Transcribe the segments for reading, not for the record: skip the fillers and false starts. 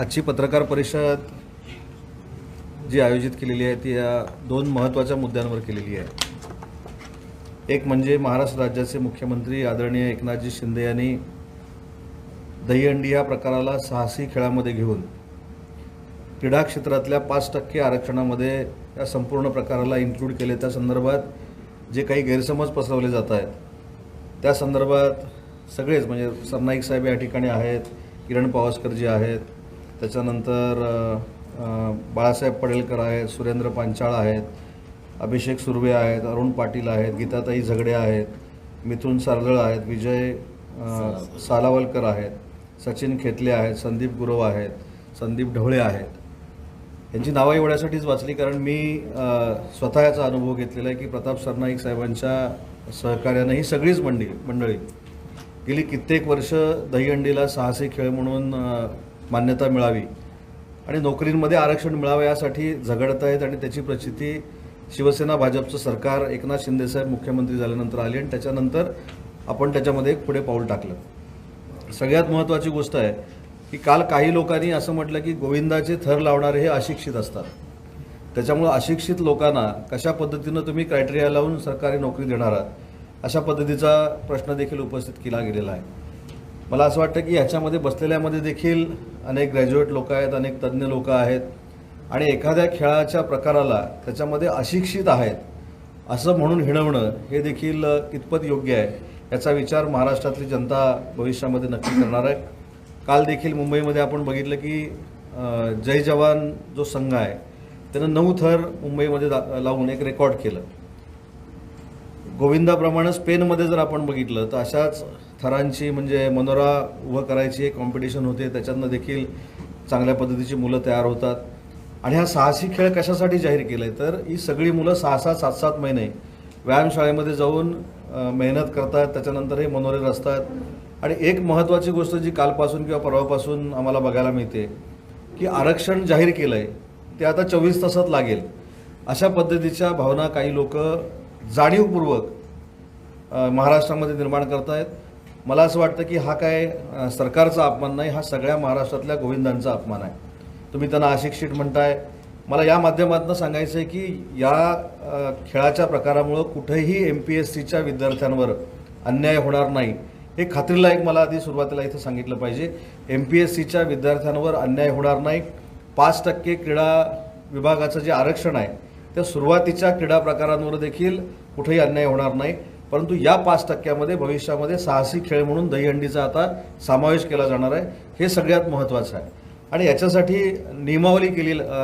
आजची पत्रकार परिषद जी आयोजित केलेली आहे ती या दोन महत्त्वाच्या मुद्द्यांवर केलेली आहे। एक म्हणजे महाराष्ट्र राज्याचे मुख्यमंत्री आदरणीय एकनाथजी शिंदे यांनी दहीहंडी या प्रकाराला साहसी खेळामध्ये घेऊन क्रीडा क्षेत्रातल्या 5% आरक्षणामध्ये या संपूर्ण प्रकाराला इन्क्लूड केले। त्या संदर्भात जे काही गैरसमज पसरवले जात आहेत त्या संदर्भात सगळेच म्हणजे सरनाईक साहेब या ठिकाणी आहेत, किरण पावसकर जी आहेत, त्याच्यानंतर बाळासाहेब पडेलकर आहेत, सुरेंद्र पांचाळ आहेत, अभिषेक सुर्वे आहेत, अरुण पाटील आहेत, गीताताई झगडे आहेत, मिथुन सारदळ आहेत, विजय सालावलकर आहेत, सचिन खेतले आहेत, संदीप गुरव आहेत, संदीप ढवळे आहेत। यांची नावं एवढ्यासाठीच वाचली कारण मी स्वतः याचा अनुभव घेतलेला आहे की प्रताप सरनाईक साहेबांच्या सहकार्याने ही सगळीच मंडळी गेली कित्येक वर्ष दहीहंडीला साहसी खेळ म्हणून मान्यता मिळावी आणि नोकरींमध्ये आरक्षण मिळावे यासाठी झगडत आहेत। आणि त्याची प्रचिती शिवसेना भाजपचं सरकार एकनाथ शिंदे साहेब मुख्यमंत्री झाल्यानंतर आली आणि त्याच्यानंतर आपण त्याच्यामध्ये एक पुढे पाऊल टाकलं। सगळ्यात महत्त्वाची गोष्ट आहे की काल काही लोकांनी असं म्हटलं की गोविंदाचे थर लावणारे हे अशिक्षित असतात, त्याच्यामुळे अशिक्षित लोकांना कशा पद्धतीनं तुम्ही क्रायटेरिया लावून सरकारी नोकरी देणार आहात अशा पद्धतीचा प्रश्न देखील उपस्थित केला गेलेला आहे। मला असं वाटतं की ह्याच्यामध्ये बसलेल्यामध्ये देखील अनेक ग्रॅज्युएट लोक आहेत, अनेक तज्ज्ञ लोक आहेत आणि एखाद्या खेळाच्या प्रकाराला त्याच्यामध्ये अशिक्षित आहेत असं म्हणून हिणवणं हे देखील कितपत योग्य आहे याचा विचार महाराष्ट्रातली जनता भविष्यामध्ये नक्की करणार आहे। काल देखील मुंबईमध्ये आपण बघितलं की जय जवान जो संघ आहे त्यानं 9 थर मुंबईमध्ये लावून एक रेकॉर्ड केलं। गोविंदाप्रमाणे स्पेनमध्ये जर आपण बघितलं तर अशाच थरांची म्हणजे मनोरा उभं करायची एक कॉम्पिटिशन होते, त्याच्यातनं देखील चांगल्या पद्धतीची मुलं तयार होतात। आणि हा साहसी खेळ कशासाठी जाहीर केला आहे तर ही सगळी मुलं 6-6, 7-7 महिने व्यायामशाळेमध्ये जाऊन मेहनत करतात, त्याच्यानंतर हे मनोरे रचतात। आणि एक महत्त्वाची गोष्ट जी कालपासून किंवा परवापासून आम्हाला बघायला मिळते की आरक्षण जाहीर केलं आहे ते आता 24 तासात लागेल अशा पद्धतीच्या भावना काही लोक जाणीवपूर्वक महाराष्ट्रामध्ये निर्माण करत आहेत। मला असं वाटतं की हा काय सरकारचा अपमान नाही, हा सगळ्या महाराष्ट्रातल्या गोविंदांचा अपमान आहे। तुम्ही त्यांना अशिक्षित म्हणताय। मला या माध्यमातून सांगायचं आहे की या खेळाच्या प्रकारामुळं कुठेही MPSCच्या विद्यार्थ्यांवर अन्याय होणार नाही हे खात्रीला एक मला आधी सुरुवातीला इथं सांगितलं पाहिजे। MPSCच्या विद्यार्थ्यांवर अन्याय होणार नाही। 5% क्रीडा विभागाचं जे आरक्षण आहे त्या सुरुवातीच्या क्रीडा प्रकारांवर देखील कुठेही अन्याय होणार नाही, परंतु या 5%मध्ये भविष्यामध्ये साहसी खेळ म्हणून दहीहंडीचा आता समावेश केला जाणार आहे, हे सगळ्यात महत्त्वाचं आहे। आणि याच्यासाठी नियमावली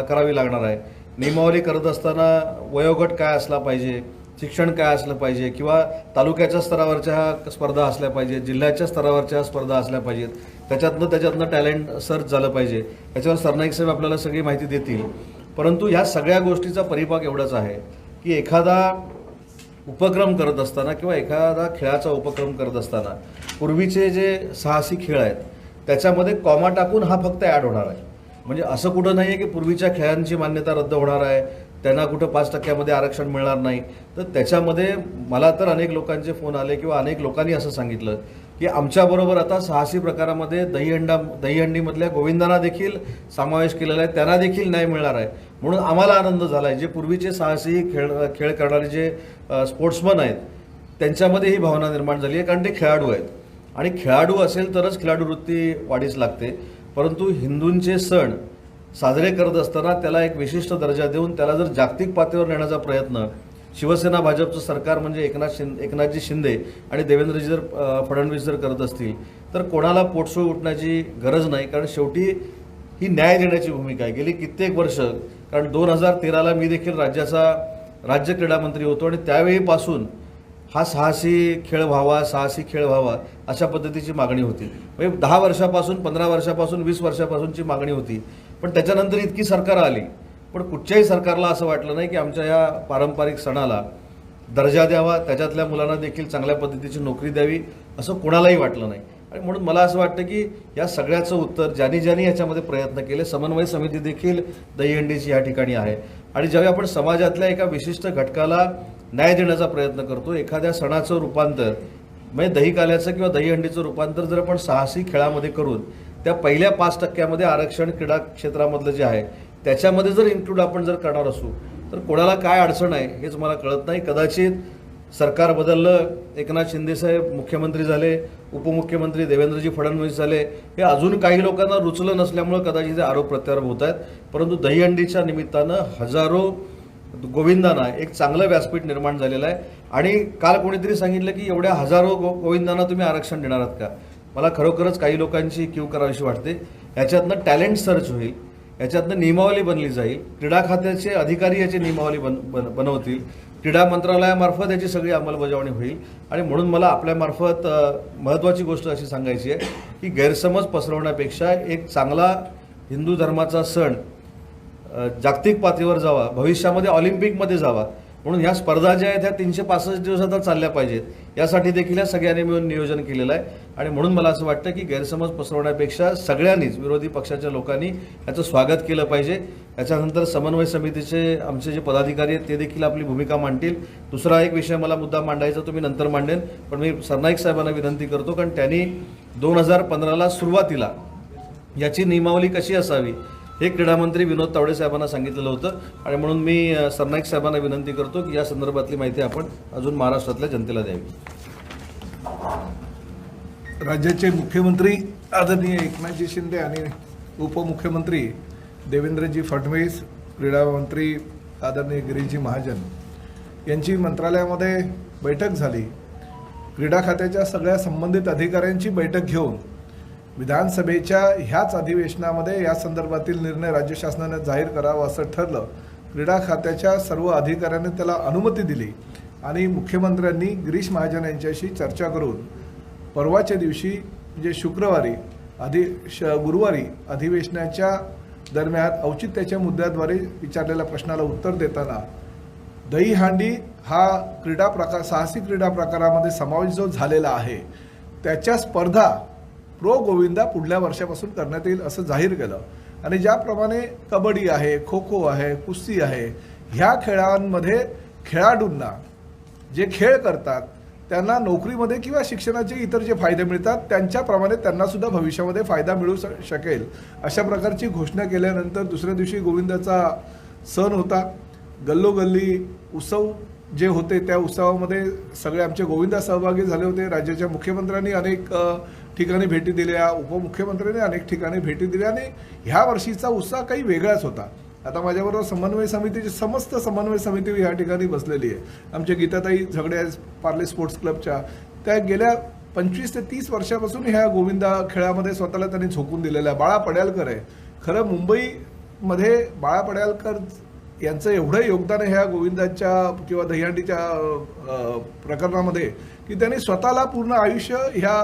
करावी लागणार आहे। नियमावली करत असताना वयोगट काय असला पाहिजे, शिक्षण काय असलं पाहिजे किंवा तालुक्याच्या स्तरावरच्या स्पर्धा असल्या पाहिजेत, जिल्ह्याच्या स्तरावरच्या स्पर्धा असल्या पाहिजेत, त्याच्यातनं टॅलेंट सर्च झालं पाहिजे। याच्यावर सरनाईक साहेब आपल्याला सगळी माहिती देतील। परंतु ह्या सगळ्या गोष्टीचा परिपाक एवढाच आहे की एखादा उपक्रम करत असताना किंवा एखादा खेळाचा उपक्रम करत असताना पूर्वीचे जे साहसी खेळ आहेत त्याच्यामध्ये कॉमा टाकून हा फक्त ॲड होणार आहे। म्हणजे असं कुठं नाही आहे की पूर्वीच्या खेळांची मान्यता रद्द होणार आहे, त्यांना कुठं 5%मध्ये आरक्षण मिळणार नाही। तर त्याच्यामध्ये मला तर अनेक लोकांचे फोन आले किंवा अनेक लोकांनी असं सांगितलं की आमच्याबरोबर आता साहसी प्रकारामध्ये दहीहंडीमधल्या गोविंदांना देखील समावेश केलेला आहे, त्यांना देखील न्याय मिळणार आहे म्हणून आम्हाला आनंद झाला आहे। जे पूर्वीचे साहसी खेळ करणारे जे स्पोर्ट्समन आहेत त्यांच्यामध्ये ही भावना निर्माण झाली आहे कारण ते खेळाडू आहेत आणि खेळाडू असेल तरच खेळाडू वृत्ती वाढीस लागते। परंतु हिंदूंचे सण साजरे करत असताना त्याला एक विशिष्ट दर्जा देऊन त्याला जर जागतिक पातळीवर नेण्याचा प्रयत्न शिवसेना भाजपचं सरकार म्हणजे एकनाथजी शिंदे आणि देवेंद्रजी जर फडणवीस जर करत असतील तर कोणाला पोटसू उठण्याची गरज नाही, कारण शेवटी ही न्याय देण्याची भूमिका आहे। गेली कित्येक वर्ष, कारण 2013ला मी देखील राज्य क्रीडा मंत्री होतो आणि त्यावेळीपासून हा साहसी खेळ व्हावा अशा पद्धतीची मागणी होती। म्हणजे 10 वर्षापासून, 15 वर्षापासून, 20 वर्षापासूनची मागणी होती। पण त्याच्यानंतर इतकी सरकार आली पण कुठच्याही सरकारला असं वाटलं नाही की आमच्या या पारंपरिक सणाला दर्जा द्यावा, त्याच्यातल्या मुलांना देखील चांगल्या पद्धतीची नोकरी द्यावी असं कोणालाही वाटलं नाही। आणि म्हणून मला असं वाटतं की या सगळ्याचं उत्तर ज्यांनी याच्यामध्ये प्रयत्न केले, समन्वय समिती देखील दहीहंडीची या ठिकाणी आहे। आणि ज्यावेळी आपण समाजातल्या एका विशिष्ट घटकाला न्याय देण्याचा प्रयत्न करतो, एखाद्या सणाचं रूपांतर म्हणजे दही काल्याचं किंवा दहीहंडीचं रूपांतर जर आपण साहसी खेळामध्ये करून त्या पहिल्या 5% आरक्षण क्रीडा क्षेत्रामधलं जे आहे त्याच्यामध्ये जर इन्क्लूड आपण जर करणार असू तर कोणाला काय अडचण आहे हेच मला कळत नाही. कदाचित सरकार बदललं, एकनाथ शिंदेसाहेब मुख्यमंत्री झाले, उपमुख्यमंत्री देवेंद्रजी फडणवीस झाले, हे अजून काही लोकांना रुचलं नसल्यामुळं कदाचित ते आरोप प्रत्यारोप होत आहेत. परंतु दहीहंडीच्या निमित्तानं हजारो गोविंदांना एक चांगलं व्यासपीठ निर्माण झालेलं आहे. आणि काल कोणीतरी सांगितलं की एवढ्या हजारो गोविंदांना तुम्ही आरक्षण देणार आहात का? मला खरोखरच काही लोकांची क्यू करावीशी वाटते. याच्यातनं टॅलेंट सर्च होईल, याच्यातनं नियमावली बनली जाईल, क्रीडा खात्याचे अधिकारी याची नियमावली बनवतील, क्रीडा मंत्रालयामार्फत याची सगळी अंमलबजावणी होईल. आणि म्हणून मला आपल्यामार्फत महत्त्वाची गोष्ट अशी सांगायची आहे की गैरसमज पसरवण्यापेक्षा एक चांगला हिंदू धर्माचा सण जागतिक पातळीवर जावा, भविष्यामध्ये ऑलिम्पिकमध्ये जावा, म्हणून ह्या स्पर्धा ज्या आहेत ह्या 365 दिवसात चालल्या पाहिजेत, यासाठी देखील सगळ्यांनी मिळून नियोजन केलेलं आहे. आणि म्हणून मला असं वाटतं की गैरसमज पसरवण्यापेक्षा सगळ्यांनीच, विरोधी पक्षाच्या लोकांनी याचं स्वागत केलं पाहिजे. याच्यानंतर समन्वय समितीचे आमचे जे पदाधिकारी आहेत ते देखील आपली भूमिका मांडतील. दुसरा एक विषय मला मुद्दा मांडायचा तो मी नंतर मांडेन, पण मी सरनाईक साहेबांना विनंती करतो, कारण त्यांनी 2015ला सुरुवातीला याची नियमावली कशी असावी हे क्रीडामंत्री विनोद तावडे साहेबांना सांगितलेलं होतं. आणि म्हणून मी सरनाईक साहेबांना विनंती करतो की या संदर्भातली माहिती आपण अजून महाराष्ट्रातल्या जनतेला द्यावी. राज्याचे मुख्यमंत्री आदरणीय एकनाथजी शिंदे आणि उपमुख्यमंत्री देवेंद्रजी फडणवीस, क्रीडा मंत्री आदरणीय गिरीशजी महाजन यांची मंत्रालयामध्ये बैठक झाली. क्रीडा खात्याच्या सगळ्या संबंधित अधिकाऱ्यांची बैठक घेऊन विधानसभेच्या ह्याच अधिवेशनामध्ये या संदर्भातील निर्णय राज्य शासनाने जाहीर करावा असं ठरलं. क्रीडा खात्याच्या सर्व अधिकाऱ्यांनी त्याला अनुमती दिली आणि मुख्यमंत्र्यांनी गिरीश महाजन यांच्याशी चर्चा करून परवाच्या दिवशी म्हणजे शुक्रवारी गुरुवारी अधिवेशनाच्या दरम्यान औचित्याच्या मुद्द्याद्वारे विचारलेल्या प्रश्नाला उत्तर देताना दहीहंडी हा साहसी क्रीडा प्रकारामध्ये समावेश जो झालेला आहे त्याच्या स्पर्धा प्रो गोविंदा पुढल्या वर्षापासून करण्यात येईल असं जाहीर केलं. आणि ज्याप्रमाणे कबड्डी आहे, खो खो आहे, कुस्ती आहे, ह्या खेळांमध्ये खेळाडूंना जे खेळ करतात त्यांना नोकरीमध्ये किंवा शिक्षणाचे इतर जे फायदे मिळतात त्यांच्याप्रमाणे त्यांना सुद्धा भविष्यामध्ये फायदा मिळू शकेल अशा प्रकारची घोषणा केल्यानंतर दुसऱ्या दिवशी गोविंदाचा सण होता. गल्लोगल्ली उत्सव जे होते त्या उत्सवामध्ये सगळे आमचे गोविंदा सहभागी झाले होते. राज्याच्या मुख्यमंत्र्यांनी अनेक ठिकाणी भेटी दिल्या, उपमुख्यमंत्र्यांनी अनेक ठिकाणी भेटी दिल्या आणि ह्या वर्षीचा उत्साह काही वेगळाच होता. आता माझ्याबरोबर समन्वय समितीची समस्त समन्वय समिती या ठिकाणी बसलेली आहे. आमच्या गीताताई झगडे पार्ले स्पोर्ट्स क्लबच्या, त्या गेल्या 25 ते 30 वर्षापासून ह्या गोविंदा खेळामध्ये स्वतःला त्यांनी झोकून दिलेलं आहे. बाळा पड्यालकर आहे. खरं मुंबईमध्ये बाळा पड्यालकर यांचं एवढं योगदान आहे ह्या गोविंदाच्या किंवा दहीहंडीच्या प्रकरणामध्ये की त्यांनी स्वतःला पूर्ण आयुष्य ह्या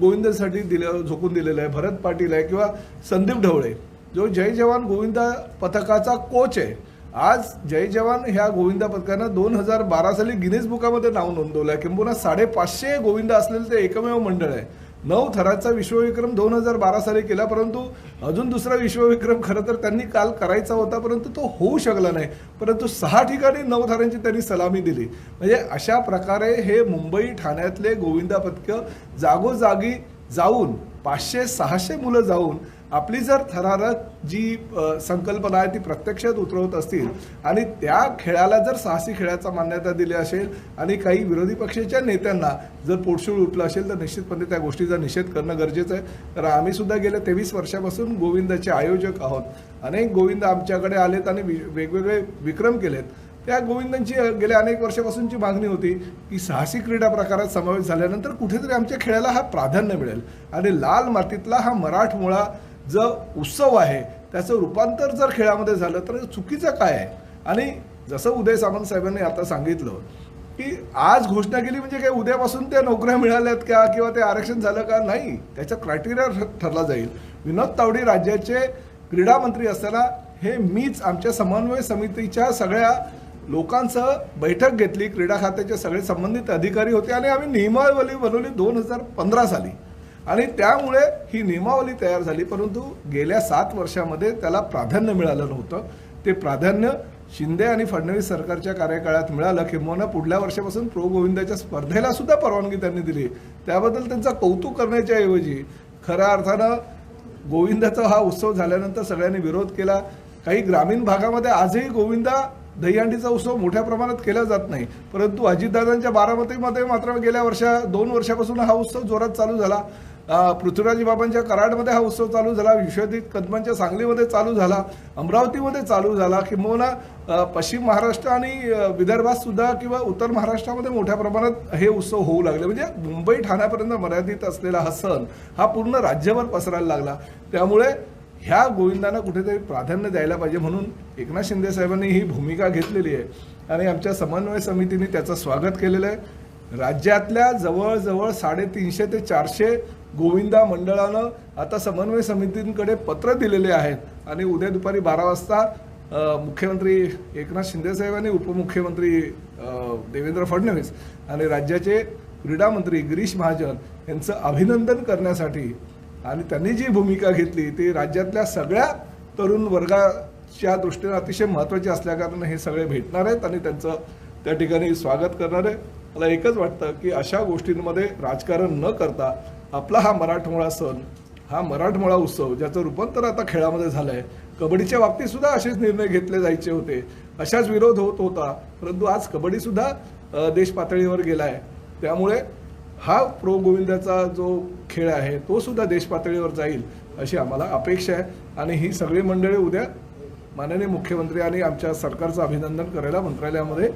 गोविंदासाठी झोकून दिलेलं आहे. भरत पाटील आहे किंवा संदीप ढवळे जो जय जवान गोविंदा पथकाचा कोच आहे. आज जय जवान ह्या गोविंदा पथकानं 2012 साली गिनीज बुकामध्ये नाव नोंदवलं आहे. किंबहुना 550 गोविंदा असलेलं ते एकमेव मंडळ आहे. 9 थराचा विश्वविक्रम 2012 साली केला, परंतु अजून दुसरा विश्वविक्रम खरं तर त्यांनी काल करायचा होता परंतु तो होऊ शकला नाही. परंतु 6 ठिकाणी 9 थरांची त्यांनी सलामी दिली. म्हणजे अशा प्रकारे हे मुंबई ठाण्यातले गोविंदा पथकं जागोजागी जाऊन 500-600 मुलं जाऊन आपली जर थरारक जी संकल्पना आहे ती प्रत्यक्षात उतरवत असतील आणि त्या खेळाला जर साहसी खेळाचा मान्यता दिली असेल आणि काही विरोधी पक्षाच्या नेत्यांना जर पोटशूळ उठलं असेल तर निश्चितपणे त्या गोष्टीचा निषेध करणं गरजेचं आहे. तर आम्ही सुद्धा गेल्या 23 वर्षापासून गोविंदाचे आयोजक आहोत. अनेक गोविंद आमच्याकडे आलेत आणि वेगवेगळे विक्रम केलेत. त्या गोविंदांची गेल्या अनेक वर्षापासूनची मागणी होती की साहसी क्रीडा प्रकारात समावेश झाल्यानंतर कुठेतरी आमच्या खेळाला हा प्राधान्य मिळेल आणि लाल मातीतला हा मराठमोळा जो उत्सव आहे त्याचं रूपांतर जर खेळामध्ये झालं तर चुकीचं काय आहे. आणि जसं उदय सामंत साहेबांनी आता सांगितलं की आज घोषणा केली म्हणजे काय उद्यापासून त्या नोकऱ्या मिळाल्यात का किंवा ते आरक्षण झालं का, नाही, त्याचा क्रायटेरिया ठरला जाईल. विनोद तावडे राज्याचे क्रीडा मंत्री असताना हे मीच आमच्या समन्वय समितीच्या सगळ्या लोकांसह बैठक घेतली. क्रीडा खात्याचे सगळे संबंधित अधिकारी होते आणि आम्ही नियमावली बनवली 2015 साली आणि त्यामुळे ही नियमावली तयार झाली. परंतु गेल्या 7 वर्षामध्ये त्याला प्राधान्य मिळालं नव्हतं. ते प्राधान्य शिंदे आणि फडणवीस सरकारच्या कार्यकाळात मिळालं. किंबहुना पुढल्या वर्षापासून प्रो गोविंदाच्या स्पर्धेला सुद्धा परवानगी त्यांनी दिली. त्याबद्दल त्यांचं कौतुक करण्याच्या ऐवजी खऱ्या अर्थानं गोविंदाचा हा उत्सव झाल्यानंतर सगळ्यांनी विरोध केला. काही ग्रामीण भागामध्ये आजही गोविंदा दहीहंडीचा उत्सव मोठ्या प्रमाणात केला जात नाही, परंतु अजितदादांच्या बारामतीमध्ये मात्र गेल्या 2 वर्षापासून हा उत्सव जोरात चालू झाला. पृथ्वीराज बाबांच्या कराडमध्ये हा उत्सव चालू झाला, विश्वजित कदमांच्या सांगलीमध्ये चालू झाला, अमरावतीमध्ये चालू झाला, किंबहुना पश्चिम महाराष्ट्र आणि विदर्भात सुद्धा किंवा उत्तर महाराष्ट्रामध्ये मोठ्या प्रमाणात हे उत्सव होऊ लागले. म्हणजे मुंबई ठाण्यापर्यंत मर्यादित असलेला हा सण हा पूर्ण राज्यभर पसरायला लागला. त्यामुळे ह्या गोविंदांना कुठेतरी प्राधान्य द्यायला पाहिजे म्हणून एकनाथ शिंदे साहेबांनी ही भूमिका घेतलेली आहे आणि आमच्या समन्वय समितीने त्याचं स्वागत केलेलं आहे. राज्यातल्या जवळजवळ 350 ते 400 गोविंदा मंडळानं आता समन्वय समितींकडे पत्र दिलेले आहेत आणि उद्या दुपारी 12 वाजता मुख्यमंत्री एकनाथ शिंदे साहेब आणि उपमुख्यमंत्री देवेंद्र फडणवीस आणि राज्याचे क्रीडा मंत्री गिरीश महाजन यांचं अभिनंदन करण्यासाठी आणि त्यांनी जी भूमिका घेतली ती राज्यातल्या सगळ्या तरुण वर्गाच्या दृष्टीने अतिशय महत्त्वाची असल्याकारणे हे सगळे भेटणार आहेत आणि त्यांचं त्या ठिकाणी स्वागत करणार आहे. मला एकच वाटतं की अशा गोष्टींमध्ये राजकारण न करता आपला हा मराठमोळा सण, हा मराठमोळा उत्सव ज्याचं रूपांतर आता खेळामध्ये झालं आहे. कबड्डीच्या बाबतीत सुद्धा असेच निर्णय घेतले जायचे होते, अशाच विरोध होत होता, परंतु आज कबड्डीसुद्धा देश पातळीवर गेला आहे. त्यामुळे हा प्रो गोविंदाचा जो खेळ आहे तो सुद्धा देश पातळीवर जाईल अशी आम्हाला अपेक्षा आहे आणि ही सगळी मंडळी उद्या माननीय मुख्यमंत्री आणि आमच्या सरकारचं अभिनंदन करायला मंत्रालयामध्ये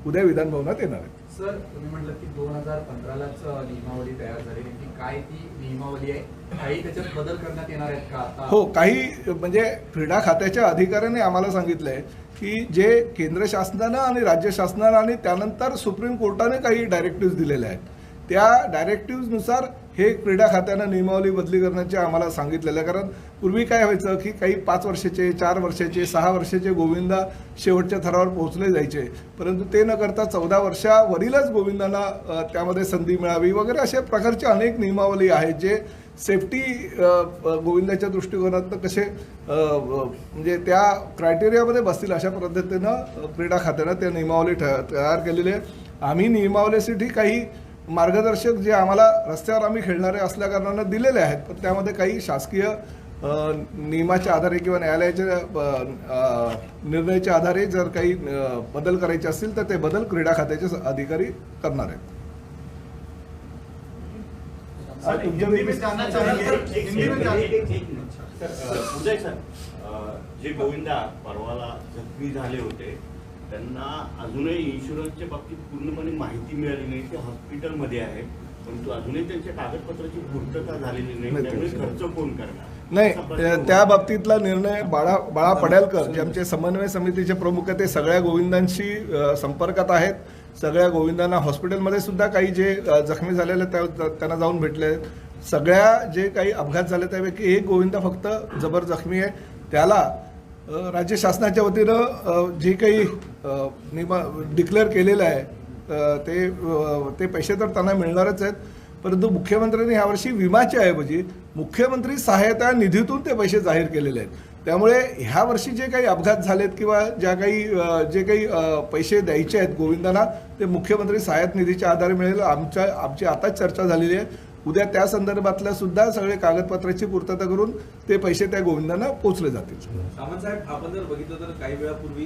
उद्या विधान भवनात येणार आहे. सर, तुम्ही म्हटलं की 2015लाच नियमावली तयार झाली, नेमकी काय ती नियमावली आहे? काही त्याच्यात बदल करण्यात येणार आहेत का आता? हो, काही म्हणजे क्रीडा खात्याच्या अधिकाऱ्यांनी आम्हाला सांगितलंय की जे केंद्र शासनानं आणि राज्य शासनानं आणि त्यानंतर सुप्रीम कोर्टाने काही डायरेक्टिव्ह दिलेल्या आहेत त्या डायरेक्टिव्हनुसार हे क्रीडा खात्यानं नियमावली बदली करण्याचे आम्हाला सांगितलेलं आहे. कारण पूर्वी काय व्हायचं की काही 5 वर्षाचे, 4 वर्षाचे, 6 वर्षाचे गोविंदा शेवटच्या थरावर पोहोचले जायचे, परंतु ते न करता 14 वर्षावरीलच गोविंदांना त्यामध्ये संधी मिळावी वगैरे अशा प्रकारचे अनेक नियमावली आहेत जे सेफ्टी गोविंदाच्या दृष्टिकोनातून कसे म्हणजे त्या क्रायटेरियामध्ये बसतील अशा पद्धतीनं क्रीडा खात्यानं त्या नियमावली तयार केलेली आहे. आम्ही नियमावलीसाठी काही मार्गदर्शक जे आम्हाला रस्त्यावर आम्ही खेळणारे असल्याकारणानं दिलेले आहेत, पण त्यामध्ये काही शासकीय नियमाच्या आधारे किंवा न्यायालयाच्या निर्णयाच्या आधारे जर काही बदल करायचे असतील तर ते बदल क्रीडा खात्याचे अधिकारी करणार आहेत. उदय सर, जे गोविंदा परवाला जखमी झाले होते त्यांना अजूनही इन्शुरन्सच्या बाबतीत पूर्णपणे माहिती मिळाली नाही. ते हॉस्पिटलमध्ये आहे, परंतु अजूनही त्यांच्या कागदपत्राची पूर्तता झालेली नाही, त्यामुळे खर्च कोण करणार? नाही, त्या बाबतीतला निर्णय बाळा पड्यालकर जे आमचे समन्वय समितीचे प्रमुख आहेत ते सगळ्या गोविंदांशी संपर्कात आहेत. सगळ्या गोविंदांना हॉस्पिटलमध्ये सुद्धा काही जे जखमी झालेले त्यांना जाऊन भेटले. सगळ्या जे काही अपघात झाले त्यापैकी एक गोविंदा फक्त जबर जखमी आहे. त्याला राज्य शासनाच्या वतीनं जे काही डिक्लेअर केलेलं आहे ते पैसे तर त्यांना मिळणारच आहेत, परंतु मुख्यमंत्र्यांनी यावर्षी विम्याच्या ऐवजी मुख्यमंत्री सहायता निधीतून ते पैसे जाहीर केलेले आहेत. त्यामुळे ह्या वर्षी जे काही अपघात झालेत किंवा जे काही पैसे द्यायचे आहेत गोविंदांना ते मुख्यमंत्री सहायता निधीच्या आधारे मिळेल. आमची आताच चर्चा झालेली आहे. उद्या त्या संदर्भातल्या सुद्धा सगळे कागदपत्राची पूर्तता करून ते पैसे त्या गोविंदांना पोहोचले जातील. सामंत साहेब, आपण जर बघितलं तर काही वेळापूर्वी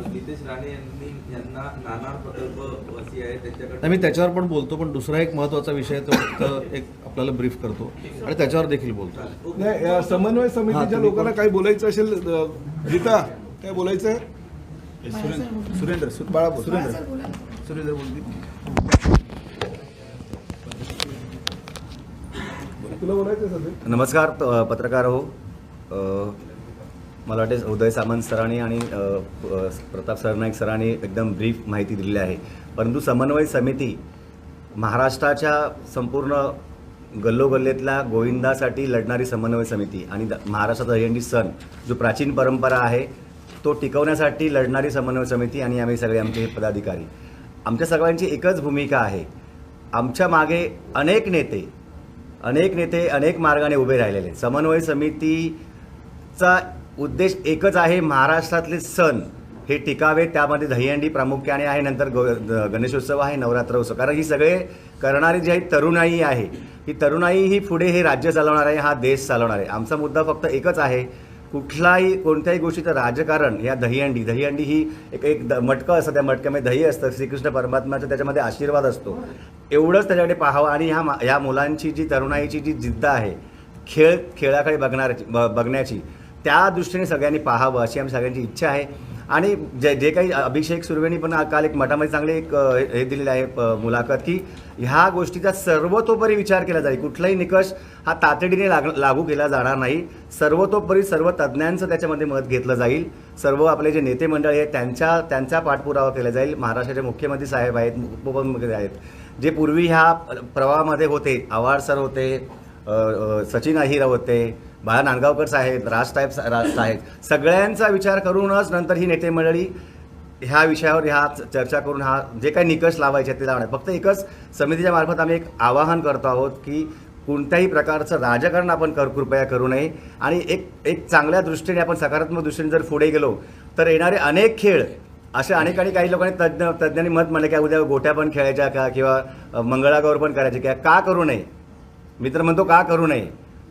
नितेश राणे यांना नाणार प्रकल्प वसी आहे त्याच्याकडे मी त्याच्यावर पण बोलतो, पण दुसरा एक महत्त्वाचा विषय तो फक्त एक आपल्याला ब्रीफ करतो आणि त्याच्यावर देखील बोलतो. नाही, समन्वय समितीच्या लोकांना काही बोलायचं असेल, गीता काय बोलायचं आहे? सुरेंद्र बाळा सुरेंद्र बोलतील. तुला बोलायचं सध्या? नमस्कार पत्रकार हो. मला वाटते उदय सामंत सरांनी आणि प्रताप सरनाईक सरांनी एकदम ब्रीफ माहिती दिलेली आहे, परंतु समन्वय समिती महाराष्ट्राच्या संपूर्ण गल्लोगल्लेतल्या गोविंदासाठी लढणारी समन्वय समिती आणि महाराष्ट्राचा दहीहंडी सण जो प्राचीन परंपरा आहे तो टिकवण्यासाठी लढणारी समन्वय समिती आणि आम्ही सगळे आमचे पदाधिकारी आमच्या सगळ्यांची एकच भूमिका आहे. आमच्या मागे अनेक नेते अनेक मार्गाने उभे राहिलेले. समन्वय समितीचा उद्देश एकच आहे, महाराष्ट्रातले सण हे टिकावे, त्यामध्ये दहीहंडी प्रामुख्याने आहे, नंतर गणेशोत्सव आहे, नवरात्र उत्सव. कारण ही सगळे करणारी जी आहे तरुणाई आहे, ही तरुणाई ही पुढे हे राज्य चालवणार आहे, हा देश चालवणार आहे. आमचा मुद्दा फक्त एकच आहे, कोणत्याही गोष्टीचं राजकारण या दहीहंडी ही एक मटकं असतं, त्या मटक्यामध्ये दही असतं, श्रीकृष्ण परमात्म्याचं त्याच्यामध्ये आशीर्वाद असतो, एवढंच त्याच्याकडे पाहावं. आणि ह्या मुलांची जी तरुणाईची जी जिद्द आहे खेळाकडे बघण्याची, त्या दृष्टीने सगळ्यांनी पाहावं अशी आमची सगळ्यांची इच्छा आहे. आणि जे काही अभिषेक सुर्वेनी पण काल एक मठामध्ये चांगले एक हे दिलेलं आहे मुलाखत, की ह्या गोष्टीचा सर्वतोपरी विचार केला जाईल. कुठलाही निकष हा तातडीने लागू केला जाणार नाही. सर्वतोपरी सर्व तज्ज्ञांचं त्याच्यामध्ये मत घेतलं जाईल. सर्व आपले जे नेते मंडळी आहेत त्यांचा पाठपुरावा केला जाईल. महाराष्ट्राचे मुख्यमंत्री साहेब आहेत, उपमुख्यमंत्री आहेत, जे पूर्वी ह्या प्रवाहामध्ये होते, आव्हाड सर होते, सचिन अहिर होते, बाळा नांदगावकर साहेब, राज साहेब, सगळ्यांचा विचार करूनच नंतर ही नेते मंडळी ह्या विषयावर चर्चा करून जे काही निकष लावायचे ते लावणार. फक्त एकच समितीच्या मार्फत आम्ही एक आवाहन करतो आहोत की कोणत्याही प्रकारचं राजकारण आपण कृपया करू नये. आणि एक चांगल्या दृष्टीने आपण सकारात्मक दृष्टीने जर पुढे गेलो तर येणारे अनेक खेळ असे अनेक काही लोकांनी तज्ज्ञांनी मत म्हणलं की उद्या गोट्या पण खेळायच्या का, किंवा मंगळागौर पण करायचे का करू नये. मी तर म्हणतो का करू नये.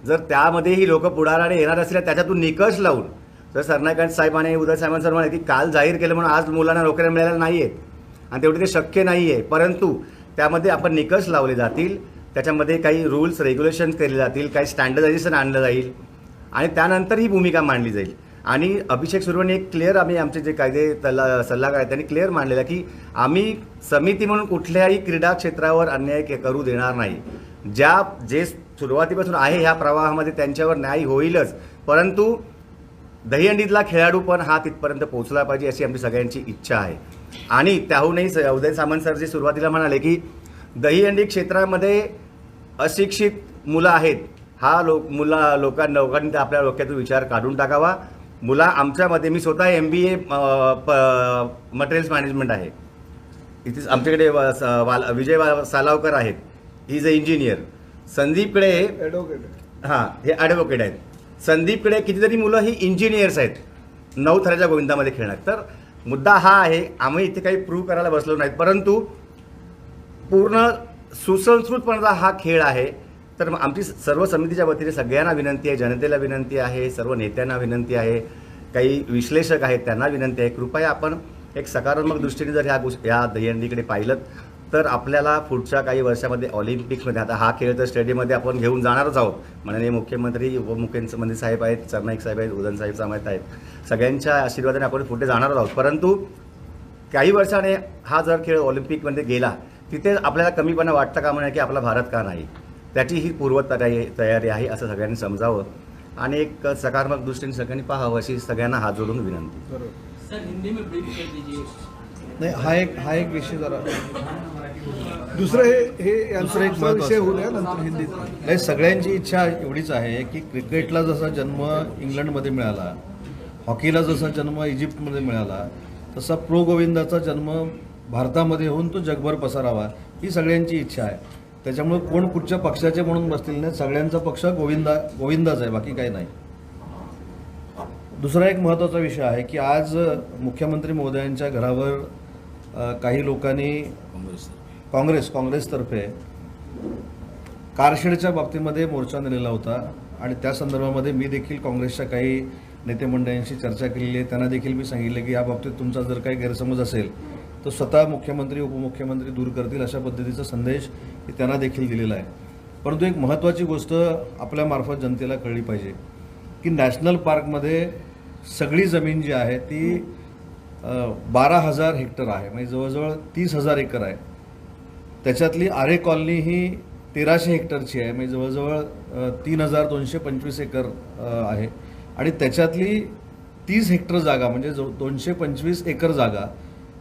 जर त्यामध्येही लोक पुढाऱ्याने येणार असल्या त्याच्यातून निकष लावून, जर सरनाईक साहेबांनी उदय साहेबांसर म्हणाले की काल जाहीर केलं म्हणून आज मुलांना नोकऱ्या मिळाल्या नाही आहेत आणि तेवढे ते शक्य नाही आहे, परंतु त्यामध्ये आपण निकष लावले जातील, त्याच्यामध्ये काही रूल्स रेग्युलेशन्स केले जातील, काही स्टँडर्डायझेशन आणलं जाईल आणि त्यानंतर ही भूमिका मांडली जाईल. आणि अभिषेक सुर्वेने एक क्लिअर, आमचे जे कायदे सल्लागार आहेत त्यांनी क्लिअर मांडलेलं की आम्ही समिती म्हणून कुठल्याही क्रीडा क्षेत्रावर अन्याय करू देणार नाही. जे सुरुवातीपासून आहे ह्या प्रवाहामध्ये त्यांच्यावर न्याय होईलच, परंतु दहीहंडीतला खेळाडू पण हा तिथपर्यंत पोहोचला पाहिजे अशी आमची सगळ्यांची इच्छा आहे. आणि त्याहूनही उदय सामंत सर जे सुरुवातीला म्हणाले की दहीहंडी क्षेत्रामध्ये अशिक्षित मुलं आहेत, हा लोकांनी आपल्या डोक्यातून विचार काढून टाकावा. आमच्यामध्ये मी स्वतः MBA मटेरियल्स मॅनेजमेंट आहे, इथे आमच्याकडे विजय सालावकर आहेत, ही इज अ इंजिनियर. संदीपकडे हे ॲडव्होकेट आहेत. संदीपकडे कितीतरी मुलं ही इंजिनियर्स आहेत, 9 थराच्या गोविंदामध्ये खेळणार. तर मुद्दा हा आहे, आम्ही इथे काही प्रूव्ह करायला बसलो नाहीत, परंतु पूर्ण सुसंस्कृतपणाचा हा खेळ आहे. तर आमची सर्व समितीच्या वतीने सगळ्यांना विनंती आहे, जनतेला विनंती आहे, सर्व नेत्यांना विनंती आहे, काही विश्लेषक आहेत त्यांना विनंती आहे, कृपया आपण एक सकारात्मक दृष्टीने जर ह्या दहीहंडीकडे पाहिलं तर आपल्याला पुढच्या काही वर्षामध्ये ऑलिम्पिक्समध्ये, आता हा खेळ तर स्टेडियममध्ये आपण घेऊन जाणारच आहोत. माननीय मुख्यमंत्री, उपमुख्यमंत्री साहेब आहेत, सरनाईक साहेब आहेत, उदयन साहेब सामंत आहेत, सगळ्यांच्या आशीर्वादाने आपण पुढे जाणारच आहोत. परंतु काही वर्षाने हा जर खेळ ऑलिम्पिकमध्ये गेला तिथे आपल्याला कमीपणा वाटतं का म्हणा की आपला भारत का नाही, त्याची ही पूर्वतयारी आहे असं सगळ्यांनी समजावं आणि एक सकारात्मक दृष्टीने सगळ्यांनी पाहावं अशी सगळ्यांना हात जोडून विनंती. बरोबर सर हिंदी में ब्रीफ कर दीजिए. नाही, हा एक विषय जरा दुसरं हे यांचा एक विषय होऊ द्या, नंतर हिंदीत. नाही, सगळ्यांची इच्छा एवढीच आहे की क्रिकेटला जसा जन्म इंग्लंडमध्ये मिळाला, हॉकीला जसा जन्म इजिप्तमध्ये मिळाला, तसा प्रो गोविंदाचा जन्म भारतामध्ये होऊन तो जगभर पसरावा ही सगळ्यांची इच्छा आहे. त्याच्यामुळे कोण कुठच्या पक्षाचे म्हणून बसतील नाही, सगळ्यांचा पक्ष गोविंदाच आहे, बाकी काही नाही. दुसरा एक महत्त्वाचा विषय आहे की आज मुख्यमंत्री महोदयांच्या घरावर काही लोकांनी काँग्रेसतर्फे कारशेडच्या बाबतीमध्ये मोर्चा नेलेला होता आणि त्या संदर्भामध्ये मी देखील काँग्रेसच्या काही नेते मंडळींशी चर्चा केलेली आहे. त्यांना देखील मी सांगितलं की या बाबतीत तुमचा जर काही गैरसमज असेल तर स्वतः मुख्यमंत्री उपमुख्यमंत्री दूर करतील अशा पद्धतीचा संदेश त्यांना देखील दिलेला आहे. परंतु एक महत्त्वाची गोष्ट आपल्यामार्फत जनतेला कळली पाहिजे की नॅशनल पार्कमध्ये सगळी जमीन जी आहे ती 12,000 हेक्टर आहे, म्हणजे जवळजवळ 30,000 एकर आहे. त्याच्यातली आरे कॉलनी ही 1,300 हेक्टरची आहे, म्हणजे जवळजवळ 3,225 एकर आहे आणि त्याच्यातली 30 हेक्टर जागा म्हणजे 225 एकर जागा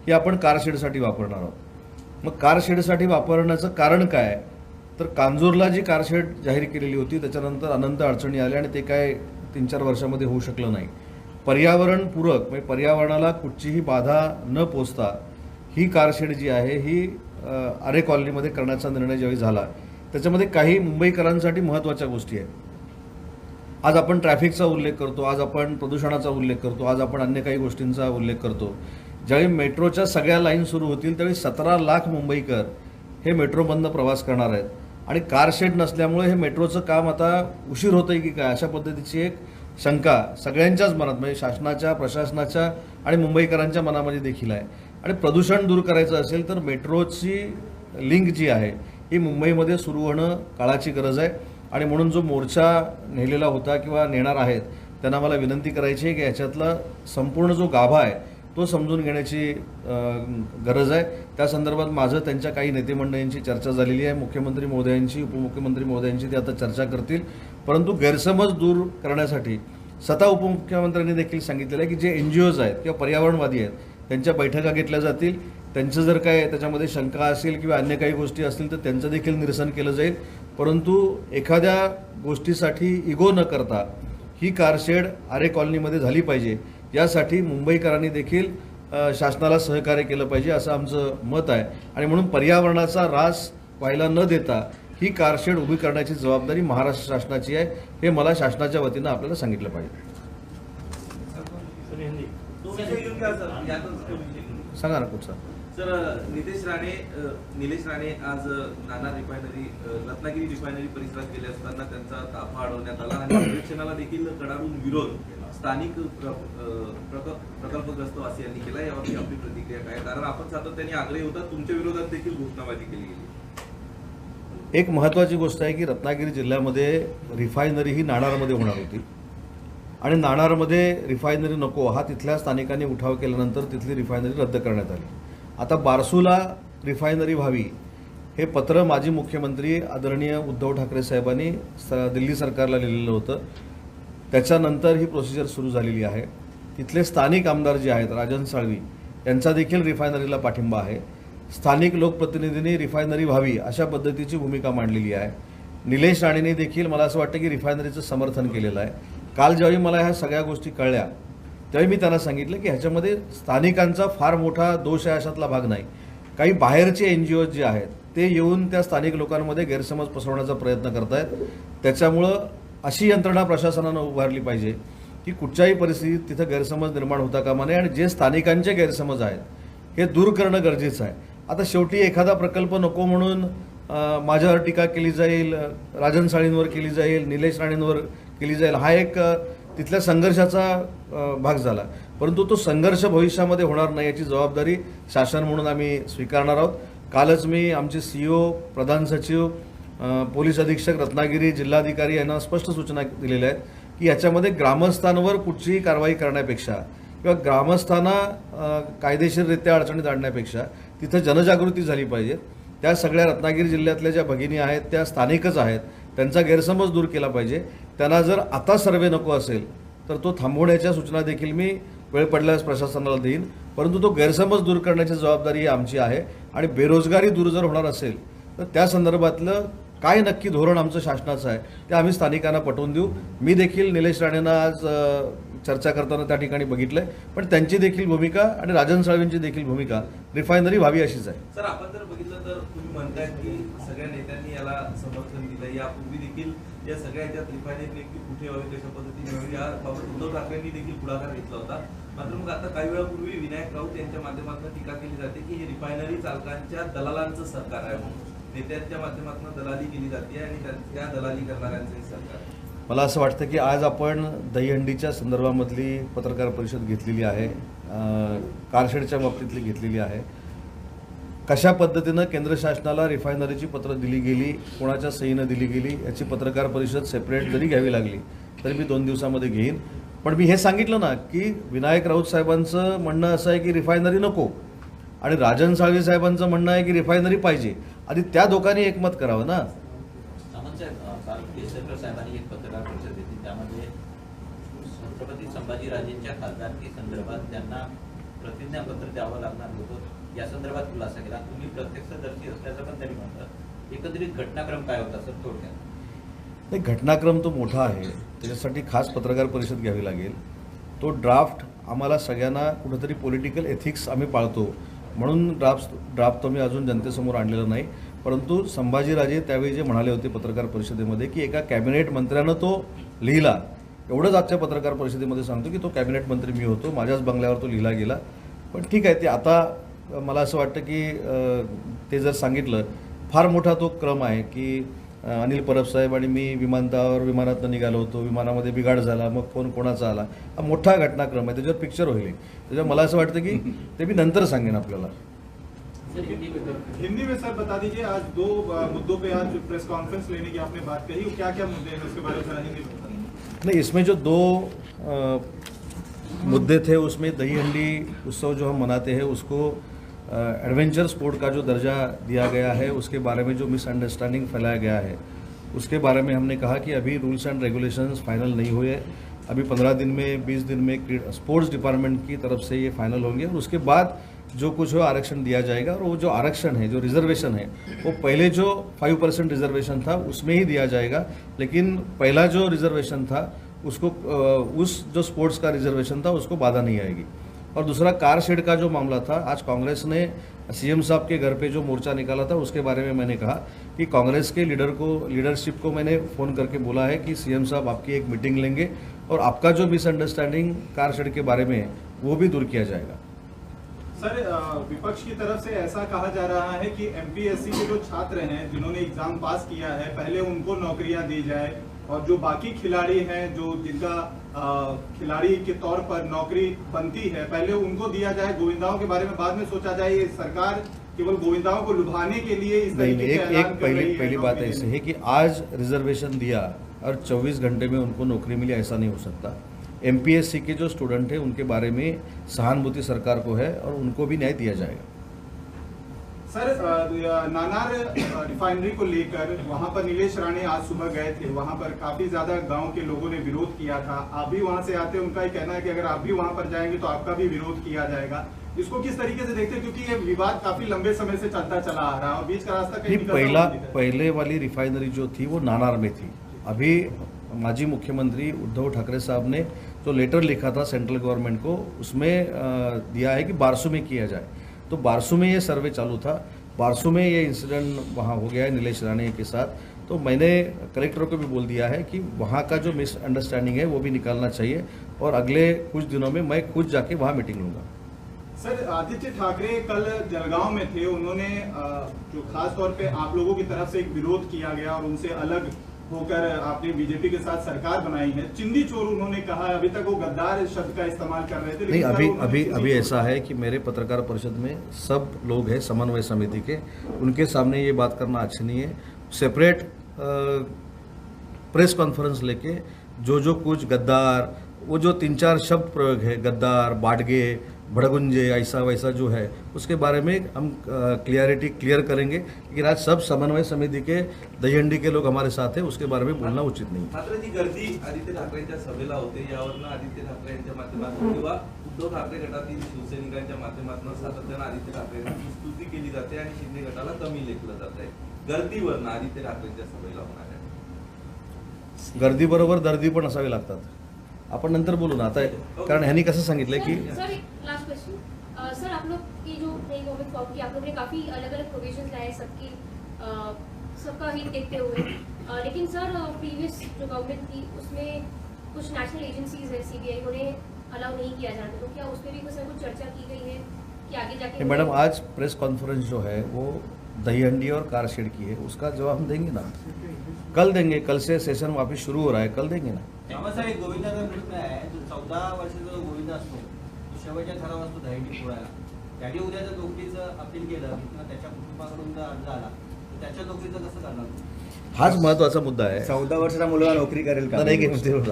ही आपण कारशेडसाठी वापरणार आहोत. मग कारशेडसाठी वापरण्याचं कारण काय, तर कांजूरला जी कारशेड जाहीर केलेली होती त्याच्यानंतर अनंत अडचणी आल्या आणि ते काय 3-4 वर्षामध्ये होऊ शकलं नाही. पर्यावरणपूरक म्हणजे पर्यावरणाला कुठचीही बाधा न पोचता ही कारशेड जी आहे ही आरे कॉलनीमध्ये करण्याचा निर्णय ज्यावेळी झाला त्याच्यामध्ये काही मुंबईकरांसाठी महत्त्वाच्या गोष्टी आहेत. आज आपण ट्रॅफिकचा उल्लेख करतो, आज आपण प्रदूषणाचा उल्लेख करतो, आज आपण अन्य काही गोष्टींचा उल्लेख करतो. ज्यावेळी मेट्रोच्या सगळ्या लाईन सुरू होतील त्यावेळी 17 लाख मुंबईकर हे मेट्रोमधनं प्रवास करणार आहेत आणि कार शेड नसल्यामुळे हे मेट्रोचं काम आता उशीर होतं आहे की काय, अशा पद्धतीची एक शंका सगळ्यांच्याच मनात, म्हणजे शासनाच्या, प्रशासनाच्या आणि मुंबईकरांच्या मनामध्ये देखील आहे. आणि प्रदूषण दूर करायचं असेल तर मेट्रोची लिंक जी आहे ही मुंबईमध्ये सुरू होणं काळाची गरज आहे. आणि म्हणून जो मोर्चा नेलेला होता किंवा नेणार आहेत त्यांना मला विनंती करायची आहे की याच्यातला संपूर्ण जो गाभा आहे तो समजून घेण्याची गरज आहे. त्या संदर्भात माझं त्यांच्या काही नेतेमंडळींची चर्चा झालेली आहे. मुख्यमंत्री महोदयांची, उपमुख्यमंत्री महोदयांची ते आता चर्चा करतील. परंतु गैरसमज दूर करण्यासाठी स्वतः उपमुख्यमंत्र्यांनी देखील सांगितलेलं आहे की जे NGOज आहेत किंवा पर्यावरणवादी आहेत त्यांच्या बैठका घेतल्या जातील. त्यांचं जर काय त्याच्यामध्ये शंका असेल किंवा अन्य काही गोष्टी असतील तर त्यांचं देखील निरसन केलं जाईल. परंतु एखाद्या गोष्टीसाठी इगो न करता ही कारशेड आरे कॉलनीमध्ये झाली पाहिजे, यासाठी मुंबईकरांनी देखील शासनाला सहकार्य केलं पाहिजे असं आमचं मत आहे. आणि म्हणून पर्यावरणाचा ऱ्हास व्हायला न देता ही कारशेड उभी करण्याची जबाबदारी महाराष्ट्र शासनाची आहे, हे मला शासनाच्या वतीनं आपल्याला सांगितलं पाहिजे. सांगा ना कुठचा. सर, निलेश राणे आज नाणार रिफायनरी, रत्नागिरी रिफायनरी परिसरात गेले असताना त्यांचा ताफा अडवण्यात आला आणि निरीक्षणाला देखील कडाडून विरोध स्थानिक प्रकल्पग्रस्त वासियांनी केला. यावरती आपली प्रतिक्रिया काय? कारण आपण सातत्याने आग्रही होता, तुमच्या विरोधात देखील घोषणाबाजी केली गेली. एक महत्त्वाची गोष्ट आहे की रत्नागिरी जिल्ह्यामध्ये रिफायनरी ही नाणारमध्ये होणार होती आणि नाणारमध्ये रिफायनरी नको हा तिथल्या स्थानिकांनी उठाव केल्यानंतर तिथली रिफायनरी रद्द करण्यात आली. आता बारसूला रिफायनरी व्हावी हे पत्र माजी मुख्यमंत्री आदरणीय उद्धव ठाकरे साहेबांनी दिल्ली सरकारला लिहिलेलं होतं. त्याच्यानंतर ही प्रोसिजर सुरू झालेली आहे. तिथले स्थानिक आमदार जे आहेत राजन साळवी यांचा देखील रिफायनरीला पाठिंबा आहे. स्थानिक लोकप्रतिनिधींनी रिफायनरी व्हावी अशा पद्धतीची भूमिका मांडलेली आहे. निलेश राणेंनी देखील मला असं वाटतं की रिफायनरीचं समर्थन केलेलं आहे. काल ज्यावेळी मला ह्या सगळ्या गोष्टी कळल्या त्यावेळी मी त्यांना सांगितलं की ह्याच्यामध्ये स्थानिकांचा फार मोठा दोष आहे अशातला भाग नाही. काही बाहेरचे NGOज जे आहेत ते येऊन त्या स्थानिक लोकांमध्ये गैरसमज पसरवण्याचा प्रयत्न करत आहेत. त्याच्यामुळं अशी यंत्रणा प्रशासनानं उभारली पाहिजे की कुठच्याही परिस्थितीत तिथं गैरसमज निर्माण होता कामा नये आणि जे स्थानिकांचे गैरसमज आहेत हे दूर करणं गरजेचं आहे. आता शेवटी एखादा प्रकल्प नको म्हणून माझ्यावर टीका केली जाईल, राजन साळींवर केली जाईल, निलेश राणेंवर केली जाईल, हा एक तिथल्या संघर्षाचा भाग झाला. परंतु तो संघर्ष भविष्यामध्ये होणार नाही याची जबाबदारी शासन म्हणून आम्ही स्वीकारणार आहोत. कालच मी आमचे CEO, प्रधान सचिव, पोलीस अधीक्षक रत्नागिरी, जिल्हाधिकारी यांना स्पष्ट सूचना दिलेल्या आहेत की याच्यामध्ये ग्रामस्थांवर कुठचीही कारवाई करण्यापेक्षा किंवा ग्रामस्थांना कायदेशीररित्या अडचणीत आणण्यापेक्षा तिथं जनजागृती झाली पाहिजे. त्या सगळ्या रत्नागिरी जिल्ह्यातल्या ज्या भगिनी आहेत त्या स्थानिकच आहेत, त्यांचा गैरसमज दूर केला पाहिजे. त्यांना जर आता सर्वे नको असेल तर तो थांबवण्याच्या सूचना देखील मी वेळ पडल्यास प्रशासनाला देईन. परंतु तो गैरसमज दूर करण्याची जबाबदारी ही आमची आहे. आणि बेरोजगारी दूर जर होणार असेल तर त्या संदर्भातलं काय नक्की धोरण आमचं शासनाचं आहे ते आम्ही स्थानिकांना पटवून देऊ. मी देखील निलेश राणेंना आज चर्चा करताना त्या ठिकाणी बघितलंय, पण त्यांची देखील भूमिका आणि राजन साळवींची देखील भूमिका रिफायनरी व्हावी अशीच आहे. सर, आपण जर बघितलं तर तुम्ही म्हणताय की सगळ्या नेत्यांनी याला समर्थन दिलं. यापूर्वी देखील या सगळ्या ह्याच्यात रिफायनरी नक्की कुठे व्हावी, कशा पद्धतीने व्हावी याबाबत उद्धव ठाकरेंनी देखील पुढाकार घेतला होता. मात्र मग आता काही वेळापूर्वी विनायक राऊत यांच्या माध्यमातून टीका केली जाते की हे रिफायनरी चालकांच्या दलालांचं सरकार आहे म्हणून नेत्यांच्या माध्यमातून दलाली केली जाते आणि त्या दलाली करणाऱ्यांचे सरकार. मला असं वाटतं की आज आपण दहीहंडीच्या संदर्भामधली पत्रकार परिषद घेतलेली आहे, कारशेडच्या बाबतीतली घेतलेली आहे. कशा पद्धतीनं केंद्र शासनाला रिफायनरीची पत्र दिली गेली, कोणाच्या सहीनं दिली गेली याची पत्रकार परिषद सेपरेट जरी घ्यावी लागली तरी मी 2 दिवसामध्ये घेईन. पण मी हे सांगितलं ना की विनायक राऊत साहेबांचं म्हणणं असं आहे की रिफायनरी नको आणि राजन साळवी साहेबांचं म्हणणं आहे की रिफायनरी पाहिजे. आधी त्या दोघांनी एकमत करावं ना. काल केसरकर साहेबांनी एक पत्रकार परिषद घेतली, त्यामध्ये छत्रपती संभाजीराजेंच्या खासदारकी संदर्भात त्यांना प्रतिज्ञापत्र द्यावं लागणार होतं या संदर्भात खुलासा केला. तुम्ही प्रत्यक्षदर्शी असल्याचं पण त्यांनी म्हणतात. एकंदरीत घटनाक्रम काय होता सर थोडक्यात? नाही, घटनाक्रम तो मोठा आहे, त्याच्यासाठी खास पत्रकार परिषद घ्यावी लागेल. तो ड्राफ्ट आम्हाला सगळ्यांना कुठेतरी पॉलिटिकल एथिक्स आम्ही पाळतो म्हणून ड्राफ्ट तो मी अजून जनतेसमोर आणलेला नाही. परंतु संभाजीराजे त्यावेळी जे म्हणाले होते पत्रकार परिषदेमध्ये की एका कॅबिनेट मंत्र्यानं तो लिहिला एवढंच आजच्या पत्रकार परिषदेमध्ये सांगतो की तो कॅबिनेट मंत्री मी होतो, माझ्याच बंगल्यावर तो लिहिला गेला. पण ठीक आहे, ते आता मला असं वाटतं की ते जर सांगितलं, फार मोठा तो क्रम आहे की अनिल परब साहेब आणि मी विमानातनं निघालो होतो, विमानामध्ये बिघाड झाला, मग फोन कोणाचा आला, हा मोठा घटनाक्रम आहे, त्याच्यावर पिक्चर होईल. त्याच्यावर मला असं वाटतं की ते मी नंतर सांगेन आपल्याला. हिंदी में सर बता दीजिए, आज 2 मुद्दों पे आज प्रेस कॉन्फ्रेंस लेने की आपने बात कही, क्या क्या मुद्दे हैं उसके बारे में जरा हिंदी में बता दीजिए. नहीं, इसमें जो 2 मुद्दे थे उसमें दही हंडी उत्सव जो हम मनाते हैं उसको एडवेंचर स्पोर्ट का जो दर्जा दिया गया है, उसके बारे में जो मिसअंडरस्टैंडिंग फैलाया गया है उसके बारे में हमने कहा कि अभी रूल्स एंड रेगुलेशंस फाइनल नहीं हुए, अभी 15 दिन में 20 दिन में स्पोर्ट्स डिपार्टमेंट की तरफ से ये फाइनल होंगे और उसके बाद जो कुछ हो आरक्षण दिया जाएगा. और वो जो आरक्षण है, जो रिजर्वेशन है, वो पहले जो 5% रिजर्वेशन था उसमें ही दिया जाएगा, लेकिन पहला जो रिजर्वेशन था उसको उस जो स्पोर्ट्स का रिजर्वेशन था उसको बाधा नहीं आएगी. और दूसरा कार शेड का जो मामला था, आज कांग्रेस ने सीएम साहब के घर पे जो मोर्चा निकाला था उसके बारे में मैंने कहा कि कांग्रेस के लीडरशिप को मैंने फ़ोन करके बोला है कि सीएम साहब आपकी एक मीटिंग लेंगे और आपका जो मिसअंडरस्टैंडिंग कार शेड के बारे में है वो भी दूर किया जाएगा. सर, विपक्ष की तरफ से ऐसा कहा जा रहा है कि एमपीएससी के जो छात्र हैं जिन्होंने एग्जाम पास किया है, पहले उनको नौकरियां दी जाए और जो बाकी खिलाड़ी हैं जो जिनका खिलाड़ी के तौर पर नौकरी बनती है पहले उनको दिया जाए. गोविंदाओं के बारे में बाद में सोचा जाए. ये सरकार केवल गोविंदाओं को लुभाने के लिए इस तरीके के ऐलान कर रही है. पहली बात ऐसी है कि आज रिजर्वेशन दिया और 24 घंटे में उनको नौकरी मिली, ऐसा नहीं हो सकता. एमपीएससी के जो स्टूडेंट हैं उनके बारे में सहानुभूति सरकार को है और उनको भी न्याय दिया जाएगा. सर, नानार रिफाइनरी को लेकर वहां पर नीलेश राणे आज सुबह गए थे, वहां पर काफी ज्यादा गांव के लोगों ने विरोध किया था. आप भी वहां से आते, उनका ही कहना है कि अगर आप भी वहां पर जाएंगे तो आपका भी विरोध किया जाएगा. इसको किस तरीके से देखते हैं, क्योंकि ये विवाद काफी लंबे समय से चलता चला आ रहा है और बीच का रास्ता कहीं निकलता हुआ दिखता है. पहले वाली रिफाइनरी जो थी वो नानार में थी. अभी माजी मुख्यमंत्री उद्धव ठाकरे साहब ने जो लेटर लिखा था सेंट्रल गवर्नमेंट को, उसमें दिया है कि बारसू में किया जाए. तो बारसू में ये सर्वे चालू था, बारसू में ये इंसिडेंट वहाँ हो गया है नीलेश राणे के साथ. तो मैंने कलेक्टर को भी बोल दिया है कि वहाँ का जो मिसअंडरस्टैंडिंग है वो भी निकालना चाहिए और अगले कुछ दिनों में मैं खुद जाके वहाँ मीटिंग लूँगा. सर, आदित्य ठाकरे कल जलगांव में थे, उन्होंने जो खास तौर पे आप लोगों की तरफ से एक विरोध किया गया और उनसे अलग होकर आपने बीजेपी के साथ सरकार बनाई है. चिंदी चोर उन्होंने कहा, अभी तक वो गद्दार शब्द का इस्तेमाल कर रहे थे. नहीं, अभी ऐसा है कि मेरे पत्रकार परिषद में सब लोग हैं समन्वय समिति के, उनके सामने ये बात करना अच्छी नहीं है. सेपरेट प्रेस कॉन्फ्रेंस लेके जो कुछ गद्दार, वो जो 3-4 शब्द प्रयोग है, गद्दार, बाडगे, भड़गुंजे, ऐसा वैसा जो है, उसके बारे में हम क्लियर करेंगे. लेकिन आज सब समन्वय समिति के दहीहंडी के लोग हमारे साथ हैं, उसके बारे में बोलना उचित नहीं. मात्र जी गर्दी आदित्य ठाकरेंच्या सभेला होते, यावरनं आदित्य ठाकरे यांच्या माध्यमातून किंवा उद्धव ठाकरे गटातील शिवसैनिकांच्या माध्यमातून सातत्यानं आदित्य ठाकरेंची स्तुती केली जाते आणि शिंदे गटाला कमी लेखलं जात आहे. गर्दीवरनं आदित्य ठाकरेंच्या सभेला होणार आहे. गर्दीबरोबर दर्दी पण असावे लागतात. आपण नंतर बोलू ना आता, कारण ह्यांनी कसं सांगितलं की सर एक लास्ट क्वेश्चन. सर, आप लोग की जो नई गवर्नमेंट फॉर्म की आप लोगों ने काफी अलग अलग प्रोविजन लाए सबका हित देखते हुए, लेकिन सर प्रीवियस जो गवर्नमेंट थी उसमें कुछ नेशनल एजेंसीज है सीबीआई, उन्हें अलाउ नहीं किया जाता. तो क्या उस पर भी कुछ चर्चा की गई है कि आगे जाके? मैडम, आज प्रेस कॉन्फ्रेंस जो है वो दहीहंडी और कार शेड की है, उसका जवाब हम देंगे ना, कल देंगे. कल से सेशन वापस शुरू हो रहा है, कल देंगे ना. एक गोविंदाचा प्रश्न आहे, जो 14 वर्षाचा जो गोविंद असतो तो शेवटच्या ठराव असतो दहीहंडी फोडायला. त्याने उद्या जर नोकरीचं अपील केलं किंवा त्याच्या कुटुंबाकडून जर अर्ज आला तर त्याच्या नोकरीचं कसं करणार? हाच महत्वाचा मुद्दा आहे. 14 वर्षाचा मुलगा नोकरी करेल का? नाही,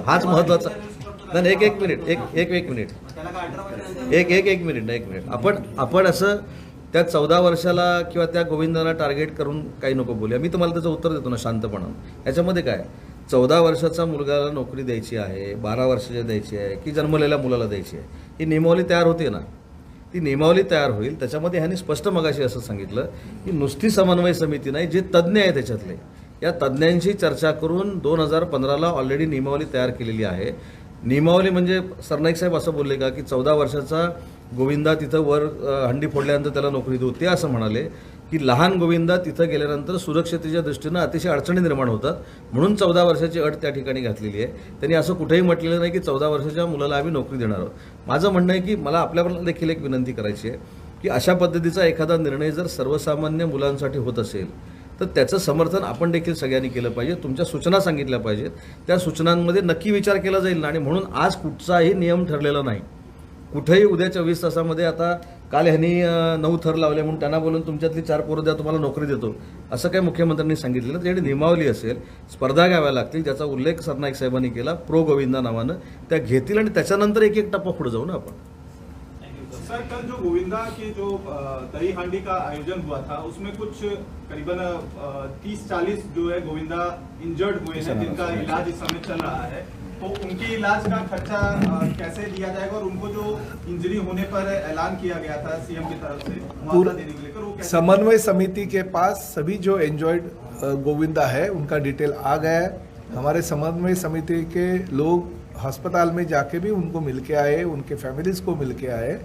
हाच महत्वाचा. नाही, एक मिनिट त्याला काय 18 वर्षानंतर एक मिनिट आपण असं त्या 14 वर्षाला किंवा त्या गोविंदाला टार्गेट करून काही नको बोलूया. मी तुम्हाला त्याचं उत्तर देतो ना शांतपणानं. याच्यामध्ये काय, 14 वर्षाचा मुलगाला नोकरी द्यायची आहे, 12 वर्षाची द्यायची आहे की जन्मलेल्या मुलाला द्यायची आहे, ही नियमावली तयार होते ना. ती नियमावली तयार होईल. त्याच्यामध्ये ह्यांनी स्पष्ट मगाशी असं सांगितलं की नुसती समन्वय समिती नाही, जे तज्ज्ञ आहे त्याच्यातले, या तज्ज्ञांशी चर्चा करून 2015ला ऑलरेडी नियमावली तयार केलेली आहे. नियमावली म्हणजे सरनाईक साहेब असं बोलले का की 14 वर्षाचा गोविंदा तिथं वर हंडी फोडल्यानंतर त्याला नोकरी देऊ, ते असं म्हणाले की की लहान गोविंदा तिथं गेल्यानंतर सुरक्षतेच्या दृष्टीनं अतिशय अडचणी निर्माण होतात, म्हणून 14 वर्षाची अट त्या ठिकाणी घातलेली आहे. त्यांनी असं कुठेही म्हटलेलं नाही की 14 वर्षाच्या मुलाला आम्ही नोकरी देणार आहोत. माझं म्हणणं आहे की मला आपल्याला देखील एक विनंती करायची आहे की अशा पद्धतीचा एखादा निर्णय जर सर्वसामान्य मुलांसाठी होत असेल तर त्याचं समर्थन आपण देखील सगळ्यांनी केलं पाहिजे. तुमच्या सूचना सांगितल्या पाहिजेत, त्या सूचनांमध्ये नक्की विचार केला जाईल ना. आणि म्हणून आज कुठचाही नियम ठरलेला नाही. कुठेही उद्या 24 तासामध्ये आता काल ह्यांनी 9 थर लावले म्हणून त्यांना बोलून तुमच्यातली 4 पोरं द्या तुम्हाला नोकरी देतो असं काही मुख्यमंत्र्यांनी सांगितलेलं. त्यासाठी नियमावली असेल, स्पर्धा घ्याव्या लागतील, ज्याचा उल्लेख सरनाईक साहेबांनी केला प्रो गोविंदा नावानं, त्या घेतील आणि त्याच्यानंतर एक एक टप्पा पुढे जाऊ ना आपण. सर, कल जो गोविंदा की जो दही हांडी का आयोजन हुआ था उसमें कुछ करीबन 30-40 जो है गोविंदा इंजर्ड हुए हैं जिनका इलाज इस समय चल रहा है, तो उनके इलाज का खर्चा कैसे दिया जाएगा और उनको जो इंजरी होने पर ऐलान किया गया था सीएम की तरफ से मुआवजा देने के लेकर वो कैसे? समन्वय समिति के पास सभी जो एंजॉयड गोविंदा है उनका डिटेल आ गया है. हमारे समन्वय समिति के लोग अस्पताल में जाके भी उनको मिल के आए, उनके फैमिलीज को मिल के आए.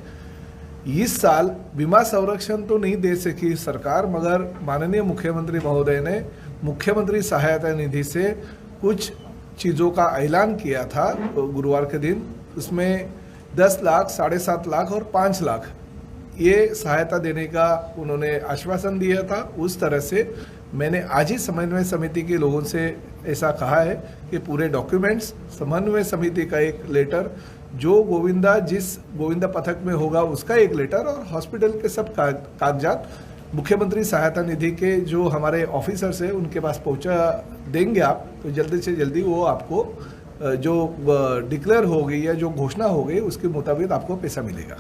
इस साल बीमा संरक्षण तो नहीं दे सकी सरकार, मगर माननीय मुख्यमंत्री महोदय ने मुख्यमंत्री सहायता निधि से कुछ चीज़ों का ऐलान किया था गुरुवार के दिन. उसमें 10 लाख, 7.5 लाख और 5 लाख ये सहायता देने का उन्होंने आश्वासन दिया था. उस तरह से मैंने आज ही समन्वय समिति के लोगों से ऐसा कहा है कि पूरे डॉक्यूमेंट्स, समन्वय समिति का एक लेटर, जो गोविंदा जिस गोविंदा पथक में होगा उसका एक लेटर और हॉस्पिटल के सब कागजात मुख्यमंत्री सहायता निधि के जो हमारे ऑफिसर्स हैं उनके पास पहुंचा देंगे आप. तो जल्दी से जल्दी वो आपको जो डिक्लेयर हो गई या जो घोषणा हो गई उसके मुताबिक आपको पैसा मिलेगा.